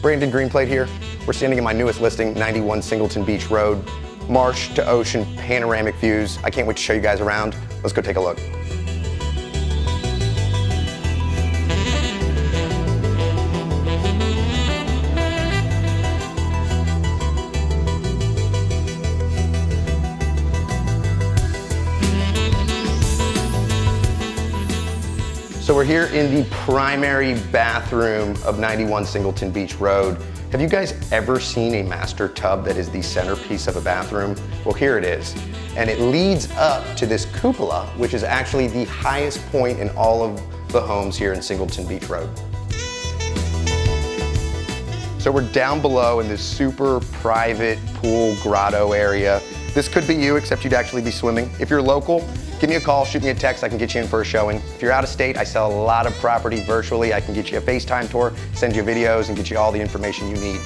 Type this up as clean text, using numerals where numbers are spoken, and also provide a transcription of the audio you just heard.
Brandon Greenplate here. We're standing in my newest listing, 91 Singleton Beach Road. Marsh to ocean, panoramic views. I can't wait to show you guys around. Let's go take a look. So we're here in the primary bathroom of 91 Singleton Beach Road. Have you guys ever seen a master tub that is the centerpiece of a bathroom? Well, here it is. And it leads up to this cupola, which is actually the highest point in all of the homes here in Singleton Beach Road. So we're down below in this super private pool grotto area. This could be you, except you'd actually be swimming. If you're local, give me a call, shoot me a text, I can get you in for a showing. If you're out of state, I sell a lot of property virtually. I can get you a FaceTime tour, send you videos, and get you all the information you need.